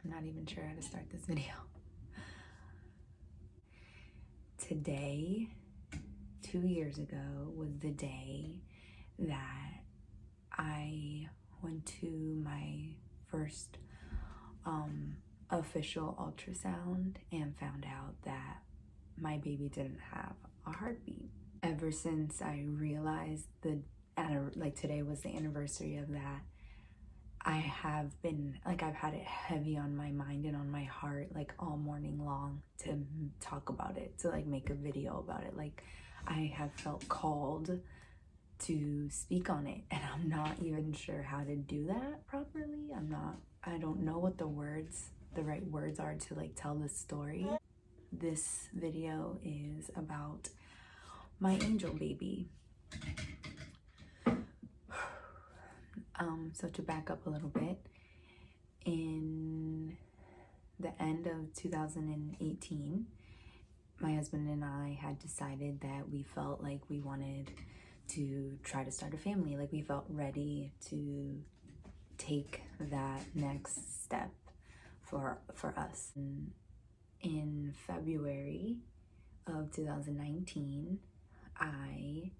I'm not even sure how to start this video. Today, 2 years ago, was the day that I went to my first official ultrasound and found out that my baby didn't have a heartbeat. Ever since I realized today was the anniversary of that, I have been, I've had it heavy on my mind and on my heart, all morning long to talk about it, to make a video about it. I have felt called to speak on it, and I'm not even sure how to do that properly. I don't know what the right words are to tell this story. This video is about my angel baby. So to back up a little bit, in the end of 2018, my husband and I had decided that we felt like we wanted to try to start a family. We felt ready to take that next step for us. In February of 2019, I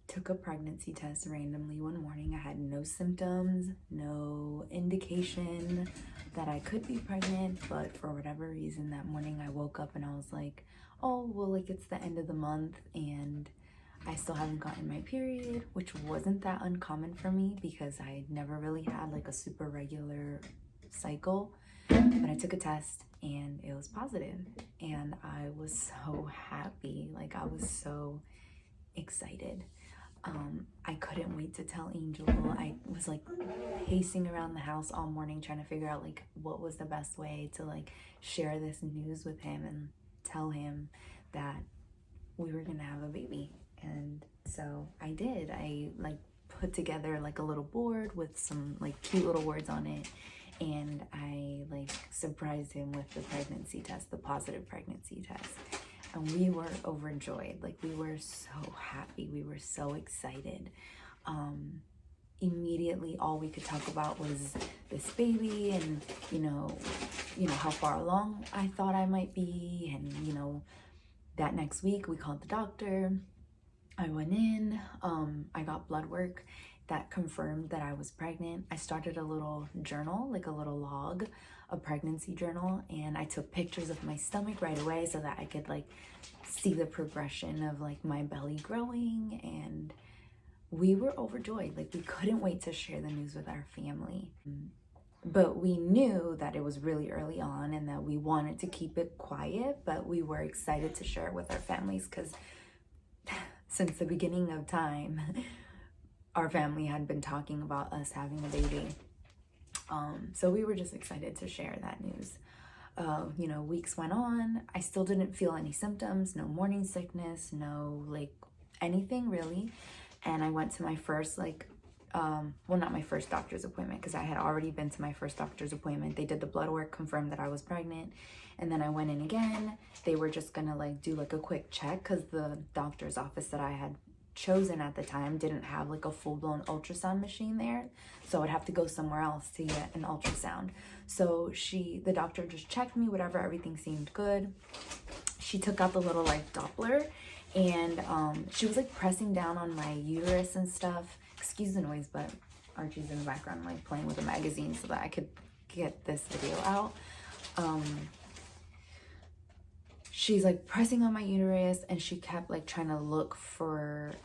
took a pregnancy test randomly one morning. I had no symptoms, no indication that I could be pregnant, but for whatever reason that morning I woke up and I was like, oh, well, it's the end of the month and I still haven't gotten my period, which wasn't that uncommon for me because I never really had a super regular cycle. But I took a test and it was positive, and I was so happy. I was so excited. I couldn't wait to tell Angel. I was pacing around the house all morning trying to figure out what was the best way to share this news with him and tell him that we were gonna have a baby. And so I did. I put together a little board with some cute little words on it, and I surprised him with the pregnancy test, the positive pregnancy test. And we were overjoyed. We were so happy. We were so excited. Immediately, all we could talk about was this baby and, how far along I thought I might be. And, that next week we called the doctor. I went in, I got blood work that confirmed that I was pregnant. I started a little journal, a little log, a pregnancy journal, and I took pictures of my stomach right away so that I could see the progression of my belly growing. And we were overjoyed. We couldn't wait to share the news with our family. But we knew that it was really early on and that we wanted to keep it quiet, but we were excited to share it with our families because since the beginning of time, our family had been talking about us having a baby. So we were just excited to share that news. Weeks went on. I still didn't feel any symptoms, no morning sickness, no anything really. And I went to my first not my first doctor's appointment, because I had already been to my first doctor's appointment. They did the blood work, confirmed that I was pregnant, and then I went in again. They were just gonna do a quick check because the doctor's office that I had chosen at the time didn't have a full-blown ultrasound machine there, so I'd have to go somewhere else to get an ultrasound. So the doctor just checked me, whatever, everything seemed good. She took out the little Doppler, and she was pressing down on my uterus and stuff. Excuse the noise, but Archie's in the background playing with a magazine so that I could get this video out. She's pressing on my uterus, and she kept trying to look for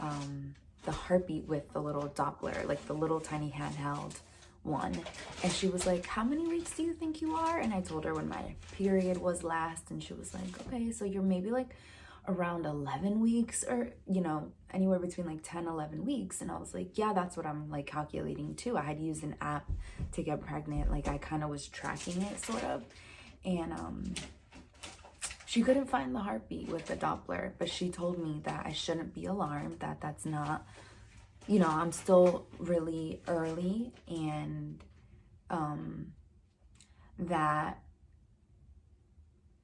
the heartbeat with the little Doppler, the little tiny handheld one. And she was like, how many weeks do you think you are? And I told her when my period was last, and she was like, okay, so you're maybe around 11 weeks, or anywhere between 10 11 weeks. And I was like, yeah, that's what I'm calculating too. I had used an app to get pregnant. I kind of was tracking it sort of. And she couldn't find the heartbeat with the Doppler, but she told me that I shouldn't be alarmed, that that's not, I'm still really early, and that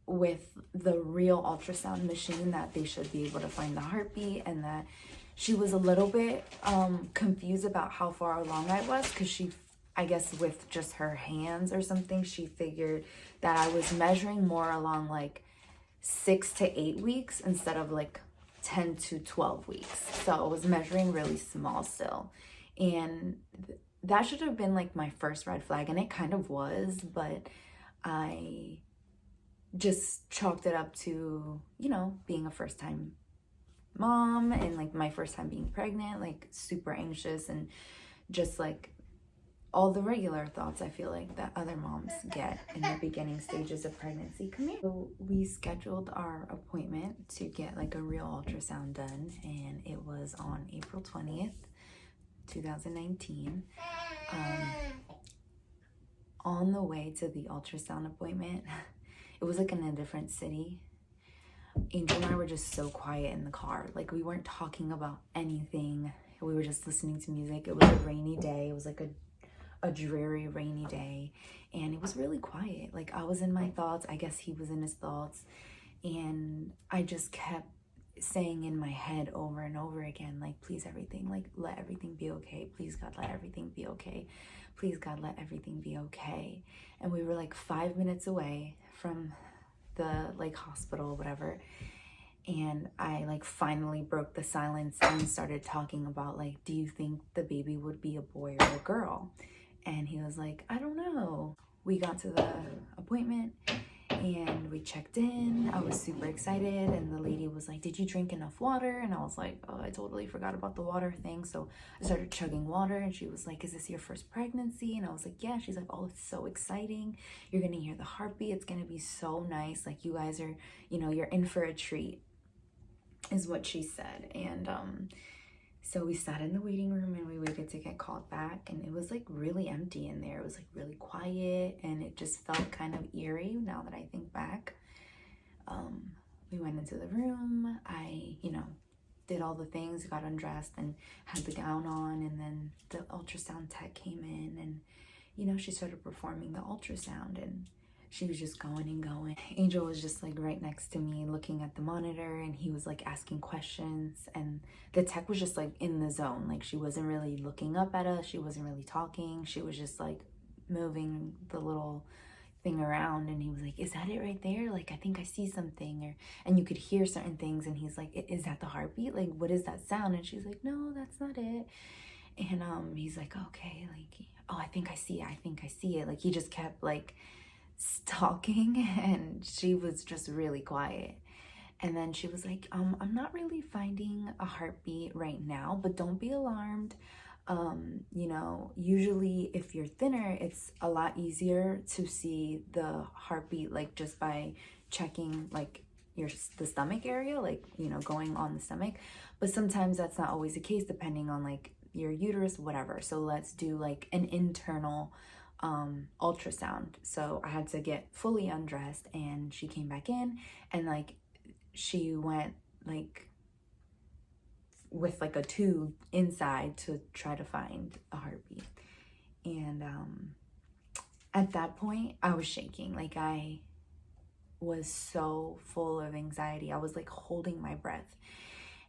with the real ultrasound machine that they should be able to find the heartbeat. And that she was a little bit confused about how far along I was, because she I guess with just her hands or something, she figured that I was measuring more along like 6 to 8 weeks instead of like 10 to 12 weeks. So I was measuring really small still. And that should have been like my first red flag, and it kind of was, but I just chalked it up to, you know, being a first time mom and like my first time being pregnant, like super anxious and just like all the regular thoughts I feel like that other moms get in the beginning stages of pregnancy. Come here. So we scheduled our appointment to get like a real ultrasound done, and it was on April 20th, 2019. On the way to the ultrasound appointment, it was like in a different city. Angel and I were just so quiet in the car. Like we weren't talking about anything. We were just listening to music. It was a rainy day. It was like a dreary rainy day, and it was really quiet. Like I was in my thoughts. I guess he was in his thoughts, and I just kept saying in my head over and over again, like, please everything, like let everything be okay. Please God, let everything be okay. Please God, let everything be okay. And we were like 5 minutes away from the like hospital or whatever, and I like finally broke the silence and started talking about like, do you think the baby would be a boy or a girl? And he was like, I don't know. We got to the appointment and we checked in. I was super excited, and the lady was like, did you drink enough water? And I was like, oh, I totally forgot about the water thing. So I started chugging water, and she was like, is this your first pregnancy? And I was like, yeah. She's like, oh, it's so exciting. You're gonna hear the heartbeat. It's gonna be so nice. Like you guys are, you know, you're in for a treat, is what she said. And so we sat in the waiting room and we waited to get called back, and it was like really empty in there. It was like really quiet, and it just felt kind of eerie now that I think back. We went into the room. I, you know, did all the things, got undressed and had the gown on, and then the ultrasound tech came in, and, you know, she started performing the ultrasound, and she was just going and going. Angel was just like right next to me looking at the monitor, and he was like asking questions, and the tech was just like in the zone. Like she wasn't really looking up at us. She wasn't really talking. She was just like moving the little thing around, and he was like, is that it right there? Like, I think I see something. Or, and you could hear certain things, and he's like, is that the heartbeat? Like, what is that sound? And she's like, no, that's not it. And he's like, okay, like, oh, I think I see it. I think I see it. Like he just kept like talking, and she was just really quiet. And then she was like, I'm not really finding a heartbeat right now, but don't be alarmed. You know, usually if you're thinner, it's a lot easier to see the heartbeat, like just by checking like the stomach area, like, you know, going on the stomach. But sometimes that's not always the case, depending on like your uterus, whatever. So let's do like an internal ultrasound. So I had to get fully undressed, and she came back in, and like she went like with like a tube inside to try to find a heartbeat. And at that point I was shaking. Like I was so full of anxiety. I was like holding my breath,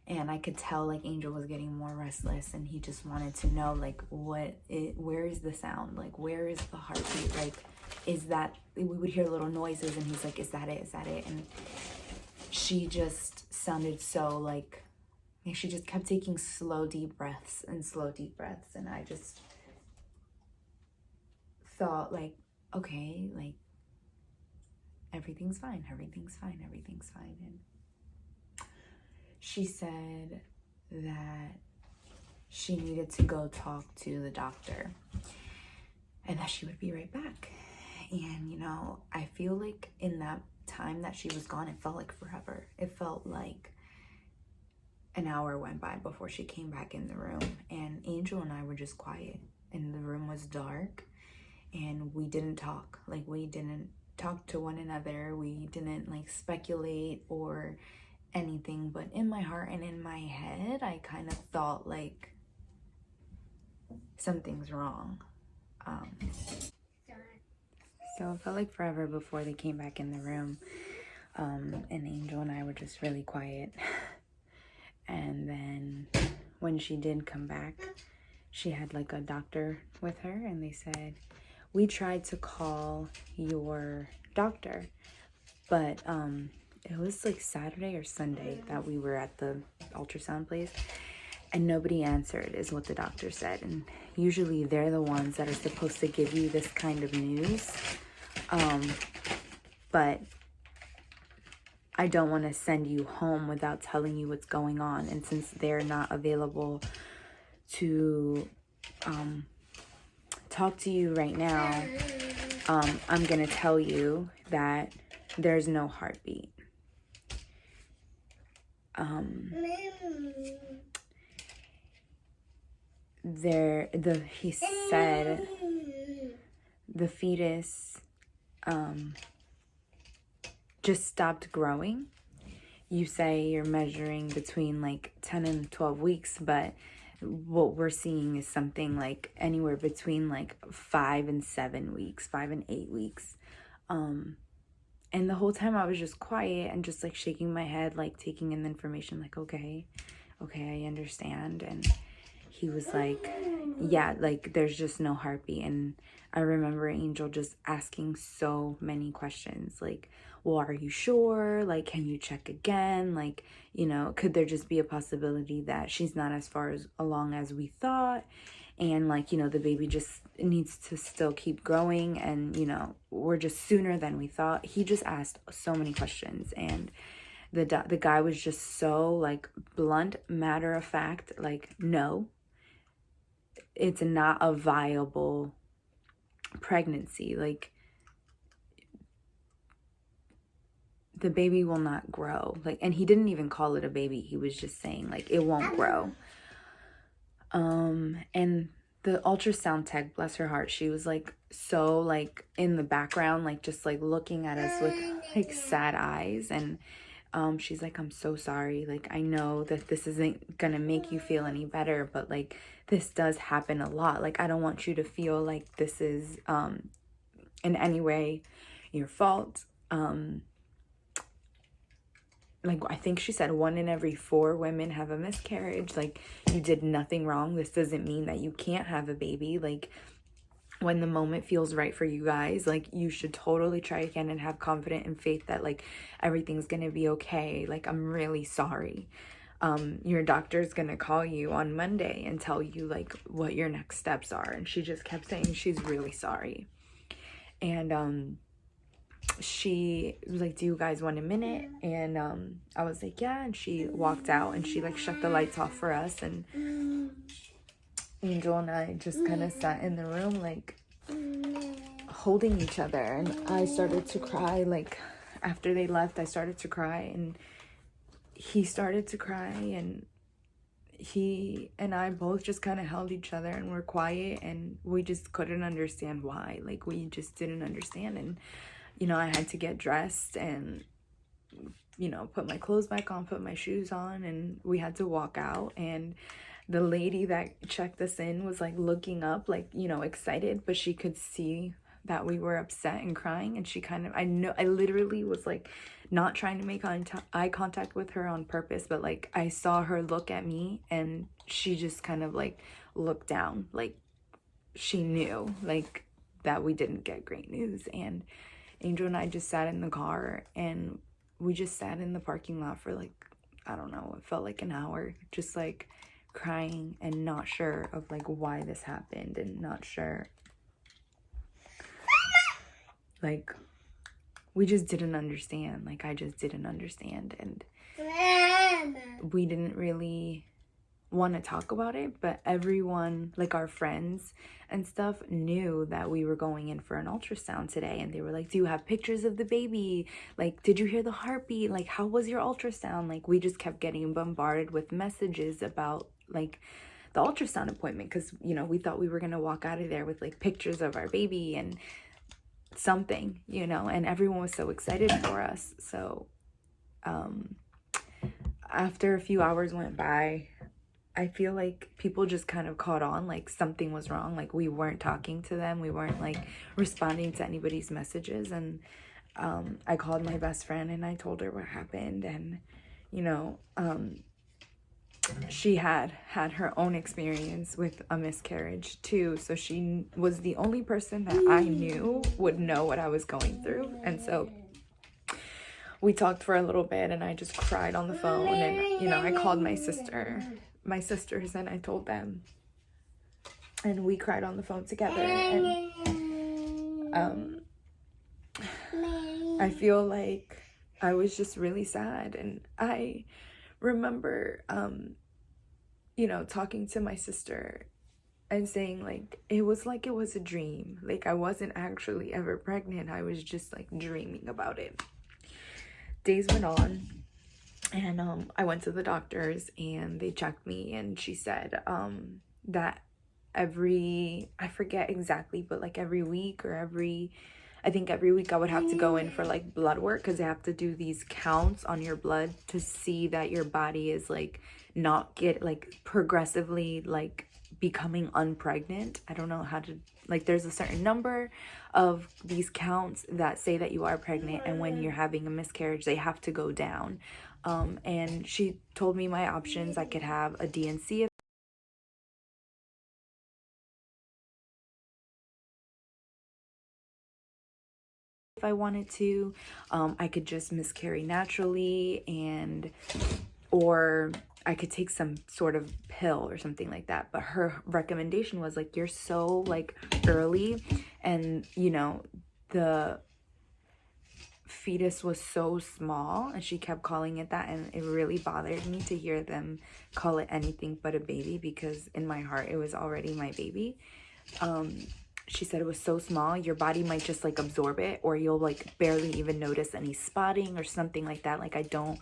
and I could tell like Angel was getting more restless, and he just wanted to know like where is the sound? Like where is the heartbeat? Like is that, we would hear little noises, and he's like, is that it? Is that it? And she just sounded so like she just kept taking slow deep breaths, and I just thought like, okay, like everything's fine. And she said that she needed to go talk to the doctor, and that she would be right back. And, you know, I feel like in that time that she was gone, it felt like forever. It felt like an hour went by before she came back in the room, and Angel and I were just quiet, and the room was dark, and we didn't talk. Like we didn't talk to one another. We didn't like speculate or anything, but in my heart and in my head, I kind of thought like something's wrong. So it felt like forever before they came back in the room, and Angel and I were just really quiet. And then when she did come back, she had like a doctor with her, and they said, we tried to call your doctor, but it was like Saturday or Sunday that we were at the ultrasound place, and nobody answered, is what the doctor said. And usually they're the ones that are supposed to give you this kind of news, but I don't want to send you home without telling you what's going on. And since they're not available to talk to you right now, I'm going to tell you that there's no heartbeat. He said the fetus just stopped growing. You say you're measuring between like 10 and 12 weeks, but what we're seeing is something like anywhere between like 5 and 7 weeks, 5 and 8 weeks. And the whole time I was just quiet and just like shaking my head, like taking in the information, like, okay, I understand. And he was like, yeah, like there's just no heartbeat. And I remember Angel just asking so many questions, like, well, are you sure? Like, can you check again? Like, you know, could there just be a possibility that she's not as far along as we thought? And like, you know, the baby just needs to still keep growing, and, you know, we're just sooner than we thought. He just asked so many questions, and the guy was just so like blunt, matter of fact, like, no, it's not a viable pregnancy. Like, the baby will not grow. Like, and he didn't even call it a baby. He was just saying like it won't grow. And the ultrasound tech, bless her heart, she was like so like in the background, like just like looking at us with like sad eyes. And she's like, I'm so sorry. Like, I know that this isn't gonna make you feel any better, but like this does happen a lot. Like, I don't want you to feel like this is in any way your fault. Like, I think she said 1 in every 4 women have a miscarriage. Like, you did nothing wrong. This doesn't mean that you can't have a baby. Like, when the moment feels right for you guys, like, you should totally try again and have confidence and faith that like everything's gonna be okay. Like, I'm really sorry. Your doctor's gonna call you on Monday and tell you like what your next steps are. And she just kept saying she's really sorry. And she was like, do you guys want a minute? And I was like, yeah. And she walked out and she like shut the lights off for us, and Angel and I just kind of sat in the room like holding each other. And I started to cry. Like, after they left, I started to cry, and he started to cry, and he and I both just kind of held each other and were quiet, and we just couldn't understand why. Like, we just didn't understand. And you know, I had to get dressed and, you know, put my clothes back on, put my shoes on, and we had to walk out. And the lady that checked us in was like looking up, like, you know, excited, but she could see that we were upset and crying. And she kind of, I literally was like not trying to make eye contact with her on purpose, but like I saw her look at me, and she just kind of like looked down, like she knew like that we didn't get great news. And Angel and I just sat in the car, and we just sat in the parking lot for like, I don't know, it felt like an hour, just like crying and not sure of like why this happened, and not sure, like, we just didn't understand. Like, I just didn't understand. And we didn't really want to talk about it, but everyone, like our friends and stuff, knew that we were going in for an ultrasound today. And they were like, do you have pictures of the baby? Like, did you hear the heartbeat? Like, how was your ultrasound? Like, we just kept getting bombarded with messages about like the ultrasound appointment, because, you know, we thought we were gonna walk out of there with like pictures of our baby and something, you know, and everyone was so excited for us. So after a few hours went by, I feel like people just kind of caught on, like something was wrong. Like, we weren't talking to them. We weren't like responding to anybody's messages. And I called my best friend and I told her what happened. And, you know, she had her own experience with a miscarriage too, so she was the only person that I knew would know what I was going through. And so we talked for a little bit, and I just cried on the phone, and I called my sisters, and I told them, and we cried on the phone together. And I feel like I was just really sad. And I remember talking to my sister and saying, like it was a dream. Like, I wasn't actually ever pregnant. I was just like dreaming about it. Days went on, and I went to the doctors, and they checked me, and she said that I forget exactly, but like every week or I think every week I would have to go in for like blood work, because they have to do these counts on your blood to see that your body is like not progressively like becoming unpregnant. I don't know how to, like, there's a certain number of these counts that say that you are pregnant, and when you're having a miscarriage they have to go down. And she told me my options. I could have a DNC if I wanted to. I could just miscarry naturally, or I could take some sort of pill or something like that. But her recommendation was like, you're so like early, and the fetus was so small, and she kept calling it that, and it really bothered me to hear them call it anything but a baby, because in my heart it was already my baby. She said it was so small, your body might just like absorb it, or you'll like barely even notice any spotting or something like that. Like, I don't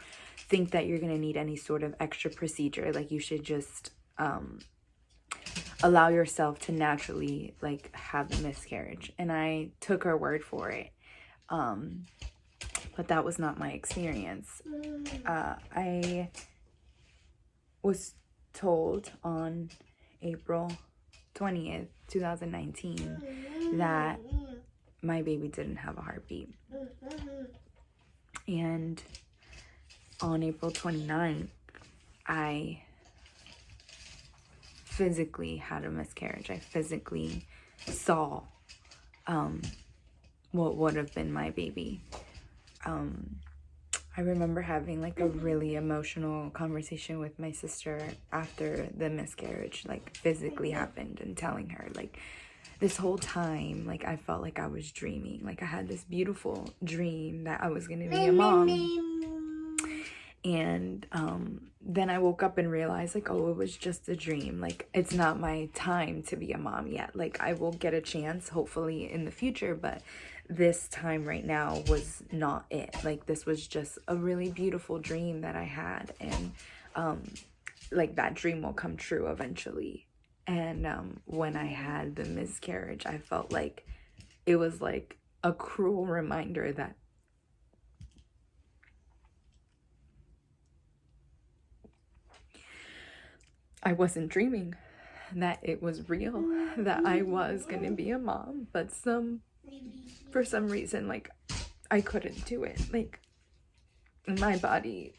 think that you're gonna need any sort of extra procedure. Like, you should just allow yourself to naturally like have a miscarriage. And I took her word for it. But that was not my experience. I was told on April 20th, 2019, that my baby didn't have a heartbeat. And on April 29th, I physically had a miscarriage. I physically saw what would have been my baby. I remember having like a really emotional conversation with my sister after the miscarriage like physically happened, and telling her, like, this whole time, like, I felt like I was dreaming. Like, I had this beautiful dream that I was gonna be a mom. And then I woke up and realized, like, oh, it was just a dream. Like, it's not my time to be a mom yet. Like, I will get a chance hopefully in the future, but this time right now was not it. Like, this was just a really beautiful dream that I had, and like, that dream will come true eventually. And when I had the miscarriage, I felt like it was like a cruel reminder that I wasn't dreaming, that it was real, that I was gonna be a mom. But for some reason, like, I couldn't do it. Like, my body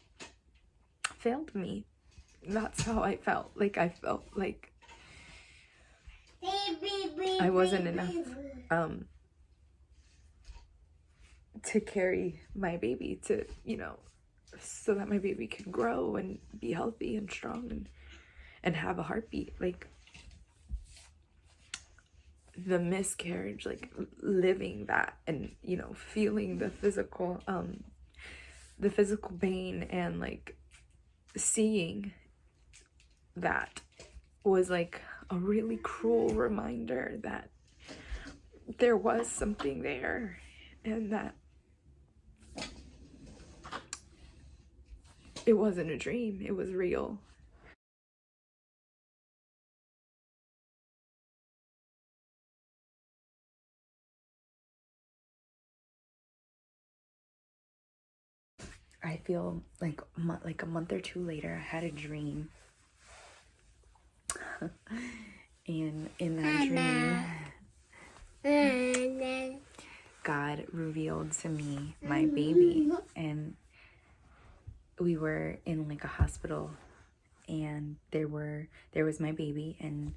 failed me. That's how I felt. Like, I felt like I wasn't enough to carry my baby, to so that my baby could grow and be healthy and strong and have a heartbeat. Like, the miscarriage, like, living that, and feeling the physical pain, and like seeing that was like a really cruel reminder that there was something there, and that it wasn't a dream, it was real. I feel like a month or two later, I had a dream. And in that dream, God revealed to me my baby, and we were in like a hospital, and there was my baby, and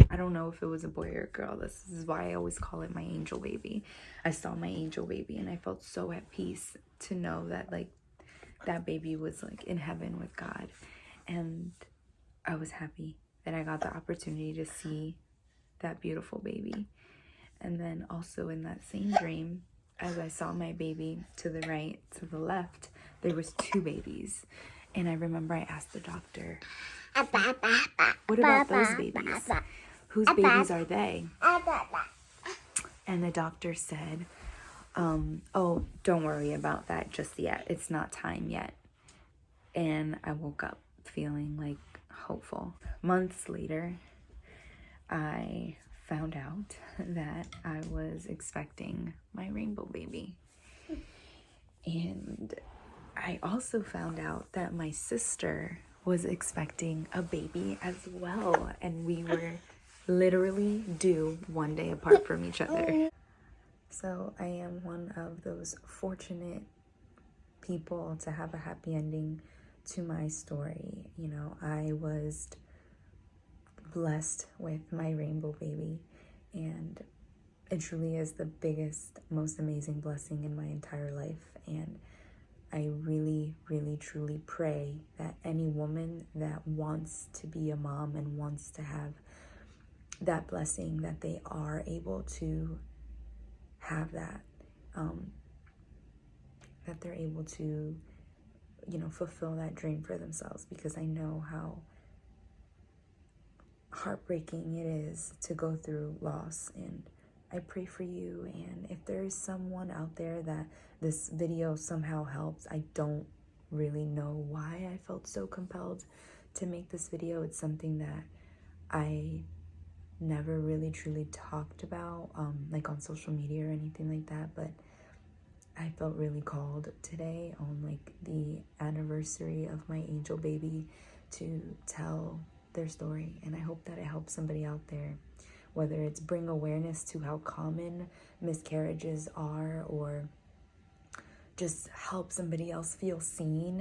I don't know if it was a boy or a girl. This is why I always call it my angel baby. I saw my angel baby, and I felt so at peace to know that like that baby was like in heaven with God. And I was happy that I got the opportunity to see that beautiful baby. And then also in that same dream, as I saw my baby to the right, to the left, there was 2 babies. And I remember I asked the doctor, what about those babies? Whose babies are they? And the doctor said, oh, don't worry about that just yet. It's not time yet. And I woke up feeling like hopeful. Months later, I found out that I was expecting my rainbow baby. And I also found out that my sister was expecting a baby as well. And we were literally due one day apart from each other. So I am one of those fortunate people to have a happy ending to my story. You know, I was blessed with my rainbow baby, and it truly is the biggest, most amazing blessing in my entire life. And I really, really, truly pray that any woman that wants to be a mom and wants to have that blessing, that they are able to have that, that they're able to, you know, fulfill that dream for themselves, because I know how heartbreaking it is to go through loss. And I pray for you. And if there is someone out there that this video somehow helps, I don't really know why I felt so compelled to make this video. It's something that I never really truly talked about, like on social media or anything like that, but I felt really called today on like the anniversary of my angel baby to tell their story. And I hope that it helps somebody out there, whether it's bring awareness to how common miscarriages are, or just help somebody else feel seen